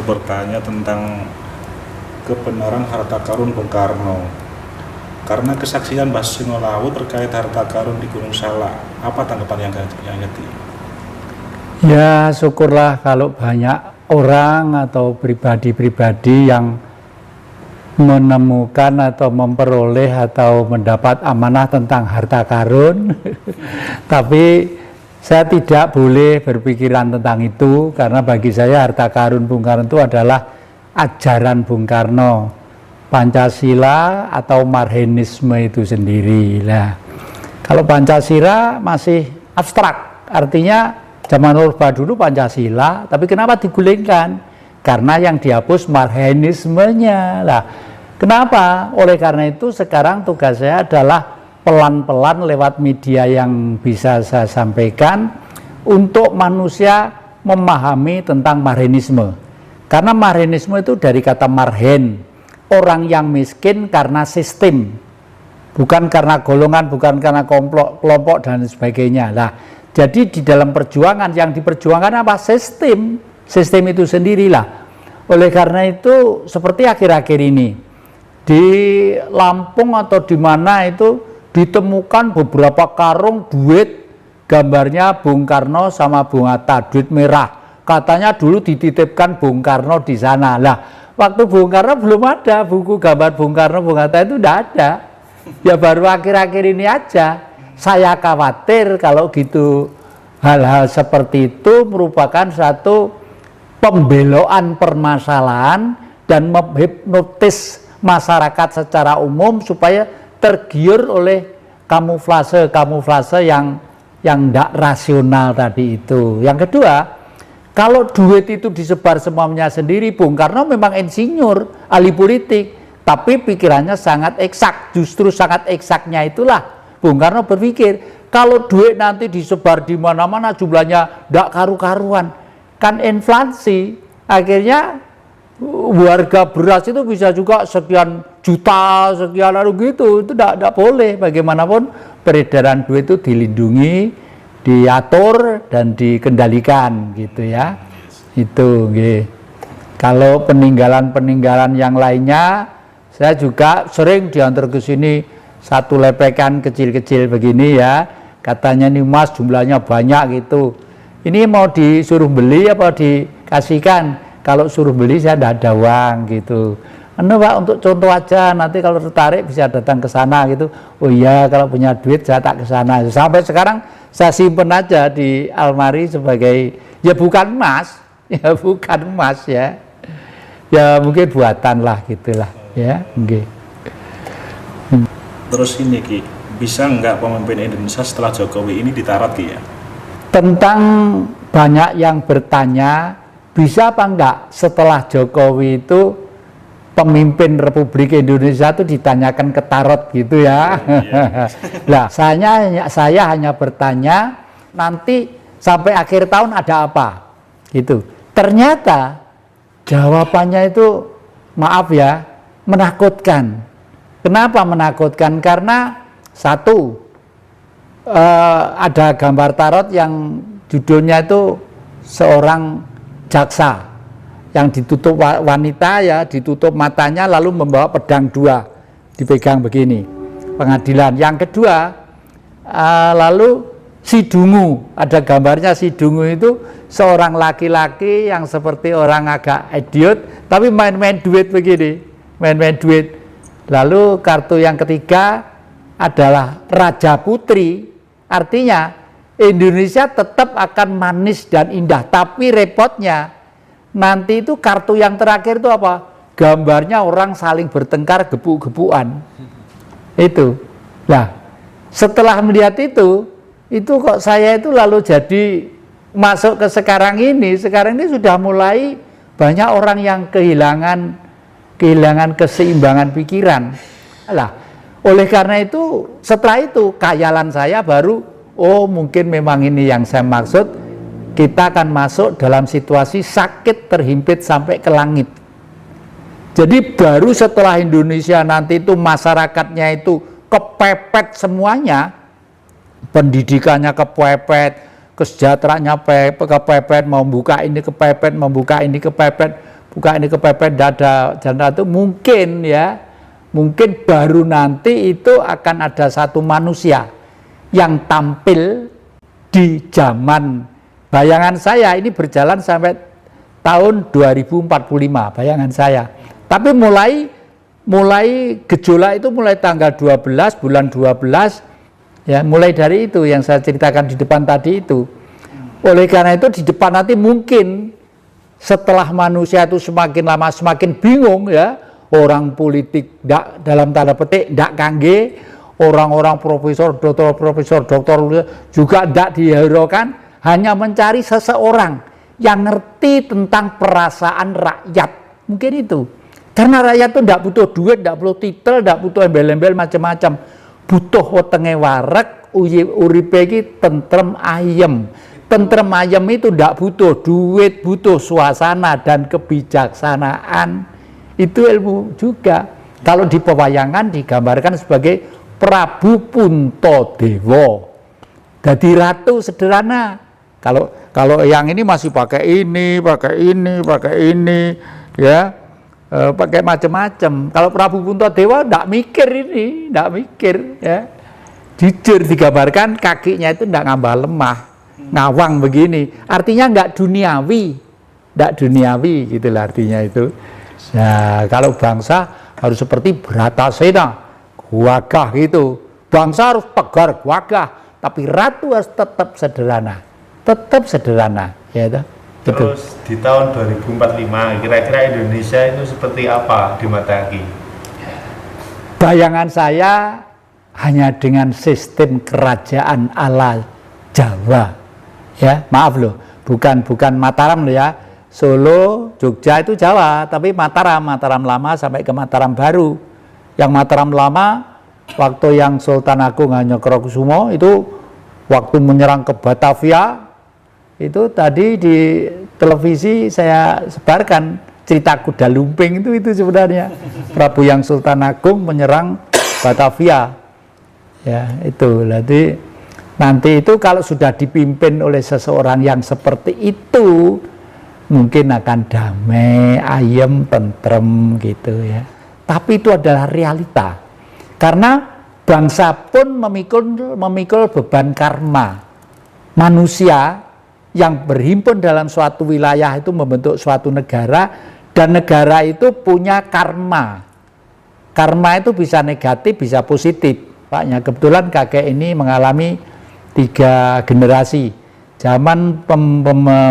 bertanya tentang kebenaran harta karun Bung Karno. Karena kesaksian Mbah Singolawu terkait harta karun di Gunung Salak. Apa tanggapan yang ngerti? Ya, syukurlah kalau banyak orang atau pribadi-pribadi yang menemukan atau memperoleh atau mendapat amanah tentang harta karun. Tapi saya tidak boleh berpikiran tentang itu, karena bagi saya harta karun Bung Karno itu adalah ajaran Bung Karno, Pancasila atau Marxisme itu sendiri. Nah, kalau Pancasila masih abstrak, artinya zaman Orba dulu Pancasila, tapi kenapa digulingkan? Karena yang dihapus Marxismenya. Nah, kenapa? Oleh karena itu sekarang tugas saya adalah pelan-pelan lewat media yang bisa saya sampaikan untuk manusia memahami tentang Marxisme. Karena Marxisme itu dari kata marhen, orang yang miskin karena sistem, bukan karena golongan, bukan karena kelompok dan sebagainya. Nah, jadi di dalam perjuangan yang diperjuangkan apa? Sistem itu sendirilah. Oleh karena itu seperti akhir-akhir ini di Lampung atau di mana itu ditemukan beberapa karung duit, gambarnya Bung Karno sama Bung Hatta, duit merah. Katanya dulu dititipkan Bung Karno di sana. Lah, waktu Bung Karno belum ada buku gambar Bung Karno, Bung Hatta itu tidak ada. Ya baru akhir-akhir ini aja. Saya khawatir kalau gitu hal-hal seperti itu merupakan satu pembelokan permasalahan dan menghipnotis masyarakat secara umum supaya tergiur oleh kamuflase yang tidak rasional tadi itu. Yang kedua, kalau duit itu disebar semuanya sendiri, Bung Karno memang insinyur, ahli politik, tapi pikirannya sangat eksak. Justru sangat eksaknya itulah Bung Karno berpikir, kalau duit nanti disebar di mana-mana jumlahnya tidak karu-karuan, kan inflasi, akhirnya warga beras itu bisa juga sekian juta, sekian lalu gitu. Itu tidak boleh. Bagaimanapun peredaran duit itu dilindungi, diatur dan dikendalikan gitu ya. Itu gitu. Kalau peninggalan-peninggalan yang lainnya, saya juga sering diantar ke sini satu lepekan kecil-kecil begini ya. Katanya nih Mas jumlahnya banyak gitu. Ini mau disuruh beli apa dikasihkan? Kalau suruh beli saya tidak ada uang gitu. Pak, untuk contoh aja, nanti kalau tertarik bisa datang ke sana gitu. Oh iya, kalau punya duit saya tak ke sana. Sampai sekarang saya simpen aja di almari sebagai, ya bukan emas, ya bukan emas ya. Ya mungkin buatan lah gitulah ya. Okay. Terus ini Ki, bisa nggak pemimpin Indonesia setelah Jokowi ini ditarat Ki ya? Tentang banyak yang bertanya, bisa apa enggak setelah Jokowi itu pemimpin Republik Indonesia itu ditanyakan ke tarot gitu ya. Nah, saya hanya bertanya nanti sampai akhir tahun ada apa gitu. Ternyata jawabannya itu maaf ya, menakutkan. Kenapa menakutkan? Karena satu, ada gambar tarot yang judulnya itu seorang jaksa yang ditutup wanita ya, ditutup matanya lalu membawa pedang dua dipegang begini, pengadilan. Yang kedua, lalu si dungu, ada gambarnya si dungu itu seorang laki-laki yang seperti orang agak idiot tapi main-main duit begini, main-main duit. Lalu kartu yang ketiga adalah Raja Putri, artinya Indonesia tetap akan manis dan indah, tapi repotnya nanti itu kartu yang terakhir itu apa? Gambarnya orang saling bertengkar gebuk-gebukan. Itu. Nah, setelah melihat itu kok saya itu lalu jadi masuk ke sekarang ini sudah mulai banyak orang yang kehilangan keseimbangan pikiran. Lah, oleh karena itu setelah itu khayalan saya baru, oh mungkin memang ini yang saya maksud, kita akan masuk dalam situasi sakit terhimpit sampai ke langit. Jadi baru setelah Indonesia nanti itu masyarakatnya itu kepepet semuanya, pendidikannya kepepet, kesejahteraannya kepepet, mau buka ini kepepet, buka ini kepepet dada janda itu mungkin ya, mungkin baru nanti itu akan ada satu manusia yang tampil di zaman, bayangan saya ini berjalan sampai tahun 2045 bayangan saya. Tapi mulai gejolak itu mulai tanggal 12 bulan 12 ya, mulai dari itu yang saya ceritakan di depan tadi itu. Oleh karena itu di depan nanti mungkin setelah manusia itu semakin lama semakin bingung ya, orang politik dalam tanda petik ndak kangge, orang-orang profesor doktor juga ndak dihiraukan, hanya mencari seseorang yang ngerti tentang perasaan rakyat. Mungkin itu. Karena rakyat itu ndak butuh duit, ndak butuh titel, ndak butuh embel-embel macam-macam. Butuh wetenge wareg, uripe iki tentrem ayem. Tentrem ayem itu ndak butuh duit, butuh suasana dan kebijaksanaan. Itu ilmu juga. Kalau di pewayangan digambarkan sebagai Prabu Puntadewa. Jadi ratu sederhana. Kalau yang ini masih pakai ini, ya, pakai macam-macam. Kalau Prabu Puntadewa ndak mikir ini, ndak mikir, ya. Jujur digambarkan kakinya itu ndak ngambah lemah, ngawang begini. Artinya nggak duniawi, gitulah artinya itu. Nah, kalau bangsa harus seperti Bratasena, gagah gitu. Bangsa harus tegar, gagah, tapi ratu harus tetap sederhana, ya toh? Terus di tahun 2045 kira-kira Indonesia itu seperti apa di mata Ki? Bayangan saya hanya dengan sistem kerajaan ala Jawa, ya, maaf loh, bukan Mataram loh ya. Solo, Jogja itu Jawa, tapi Mataram lama sampai ke Mataram baru. Yang Mataram lama, waktu yang Sultan Agung Hanyokrokusumo itu waktu menyerang ke Batavia, itu tadi di televisi saya sebarkan cerita kuda lumping itu sebenarnya. Prabu yang Sultan Agung menyerang Batavia. Ya, itu. Jadi nanti itu kalau sudah dipimpin oleh seseorang yang seperti itu, mungkin akan damai, ayem, tentrem gitu ya. Tapi itu adalah realita. Karena bangsa pun memikul beban karma. Manusia yang berhimpun dalam suatu wilayah itu membentuk suatu negara, dan negara itu punya karma. Karma itu bisa negatif, bisa positif. Paknya kebetulan kakek ini mengalami 3 generasi. Zaman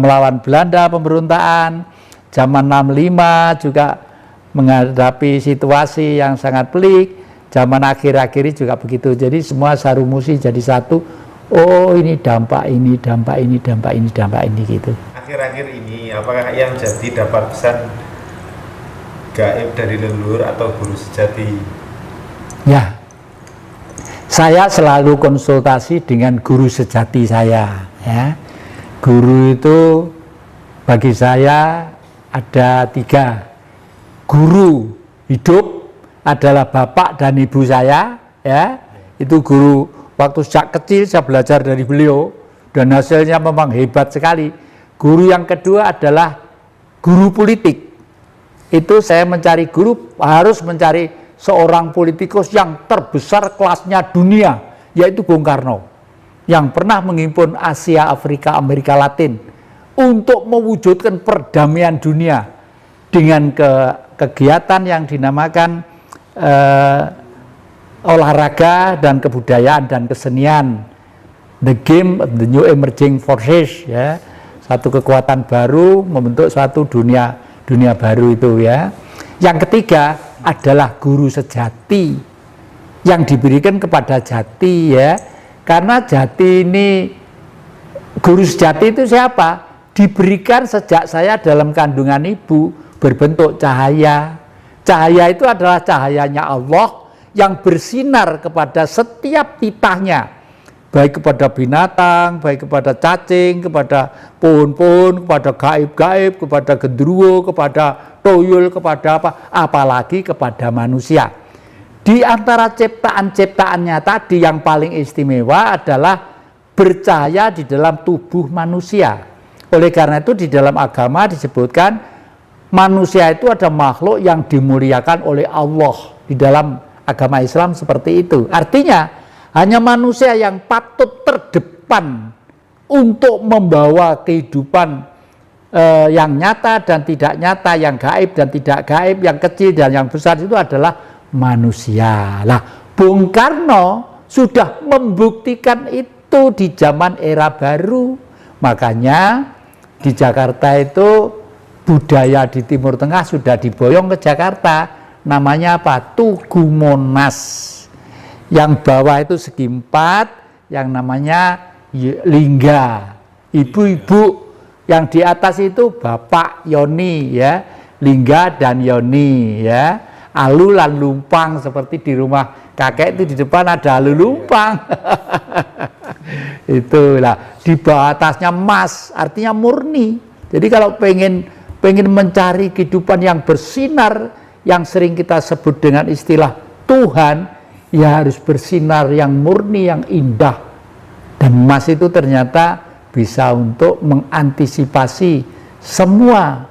melawan Belanda, pemberontakan, zaman 65 juga menghadapi situasi yang sangat pelik, zaman akhir-akhir ini juga begitu. Jadi semua sarumusi jadi satu. Oh, ini dampak ini gitu. Akhir-akhir ini apakah yang jadi dapat pesan gaib dari leluhur atau guru sejati? Ya, saya selalu konsultasi dengan guru sejati saya. Ya, guru itu bagi saya ada 3. Guru hidup adalah bapak dan ibu saya, ya. Itu guru waktu sejak kecil saya belajar dari beliau dan hasilnya memang hebat sekali. Guru yang kedua adalah guru politik. Itu saya mencari guru, harus mencari seorang politikus yang terbesar kelasnya dunia, yaitu Bung Karno, yang pernah menghimpun Asia, Afrika, Amerika Latin untuk mewujudkan perdamaian dunia dengan kegiatan yang dinamakan olahraga dan kebudayaan dan kesenian, the game of the new emerging forces, ya, satu kekuatan baru membentuk suatu dunia baru itu, ya. Yang ketiga adalah guru sejati yang diberikan kepada jati, ya. Karena jati ini, guru sejati itu siapa? Diberikan sejak saya dalam kandungan ibu, berbentuk cahaya. Cahaya itu adalah cahayanya Allah yang bersinar kepada setiap titahnya, baik kepada binatang, baik kepada cacing, kepada pohon-pohon, kepada gaib-gaib, kepada gendruwo, kepada toyol, kepada apalagi kepada manusia. Di antara ciptaan-ciptaannya tadi yang paling istimewa adalah bercahaya di dalam tubuh manusia. Oleh karena itu di dalam agama disebutkan manusia itu ada makhluk yang dimuliakan oleh Allah. Di dalam agama Islam seperti itu. Artinya hanya manusia yang patut terdepan untuk membawa kehidupan yang nyata dan tidak nyata, yang gaib dan tidak gaib, yang kecil dan yang besar itu adalah manusia. Lah, Bung Karno sudah membuktikan itu di zaman era baru. Makanya di Jakarta itu budaya di Timur Tengah sudah diboyong ke Jakarta. Namanya apa? Tugu Monas. Yang bawah itu segi empat, yang namanya lingga. Ibu-ibu yang di atas itu Bapak Yoni ya, lingga dan Yoni ya. Alu lan lumpang, seperti di rumah kakek itu di depan ada alu lumpang. Itulah, di bawah atasnya Mas, artinya murni. Jadi kalau pengen mencari kehidupan yang bersinar, yang sering kita sebut dengan istilah Tuhan, ya harus bersinar yang murni, yang indah. Dan emas itu ternyata bisa untuk mengantisipasi semua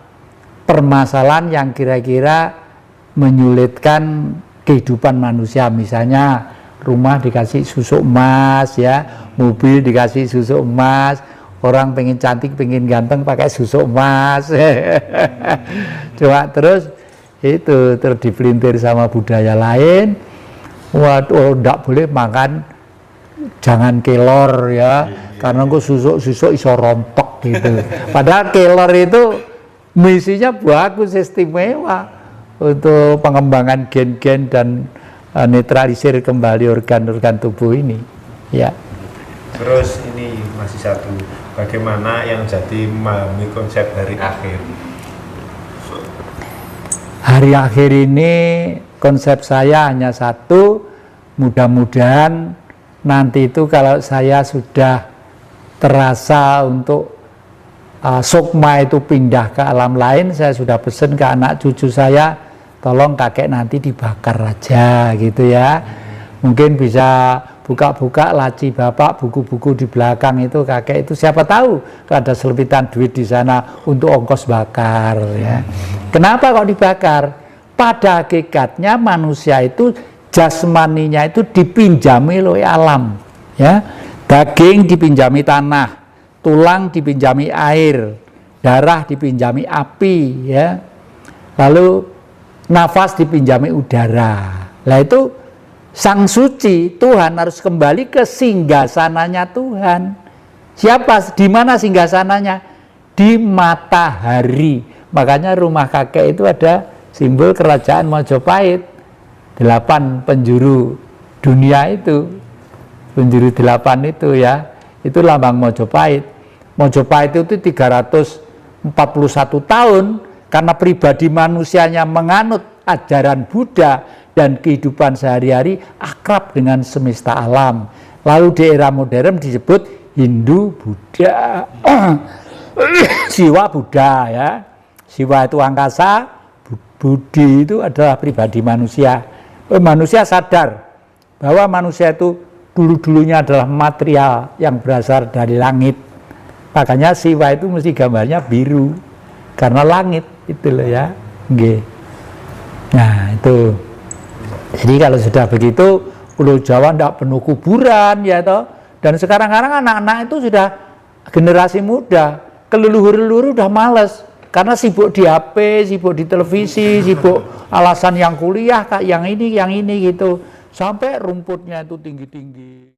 permasalahan yang kira-kira menyulitkan kehidupan manusia. Misalnya rumah dikasih susuk emas ya, mobil dikasih susuk emas, orang pengen cantik, pengen ganteng pakai susuk emas. Coba terus itu terdipelintir sama budaya lain. Waduh, enggak boleh makan, jangan kelor ya, karena kok susuk iso rontok gitu. Padahal kelor itu misinya bagus, istimewa untuk pengembangan gen-gen dan netralisir kembali organ-organ tubuh ini. Ya. Terus ini masih satu, bagaimana yang jadi memahami konsep hari akhir? Hari akhir ini konsep saya hanya satu, mudah-mudahan nanti itu kalau saya sudah terasa untuk sukma itu pindah ke alam lain, saya sudah pesen ke anak cucu saya, tolong kakek nanti dibakar aja gitu ya. Mungkin bisa buka-buka laci bapak, buku-buku di belakang itu kakek itu, siapa tahu ada selepitan duit di sana untuk ongkos bakar ya. Kenapa kok dibakar? Pada hakikatnya manusia itu jasmaninya itu dipinjami oleh alam ya. Daging dipinjami tanah, tulang dipinjami air, darah dipinjami api ya. Lalu nafas dipinjami udara. Lah itu sang suci Tuhan harus kembali ke singgasananya Tuhan. Siapa? Di mana singgasananya? Di matahari. Makanya rumah kakek itu ada simbol kerajaan Majapahit. 8 penjuru dunia itu, penjuru 8 itu ya, itu lambang Majapahit. Majapahit itu 341 tahun karena pribadi manusianya menganut ajaran Buddha dan kehidupan sehari-hari akrab dengan semesta alam. Lalu di era modern disebut Hindu Buddha, Siwa Buddha ya. Siwa itu angkasa, Budi itu adalah pribadi manusia. Manusia sadar bahwa manusia itu dulu-dulunya adalah material yang berasal dari langit. Makanya Siwa itu mesti gambarnya biru karena langit itu loh ya. Nggih. Nah itu. Jadi kalau sudah begitu Pulau Jawa tidak penuh kuburan ya toh. Dan sekarang-kadang anak-anak itu sudah generasi muda, keleluhur-leluhur udah males karena sibuk di HP, sibuk di televisi, sibuk alasan yang kuliah, yang ini gitu. Sampai rumputnya itu tinggi-tinggi.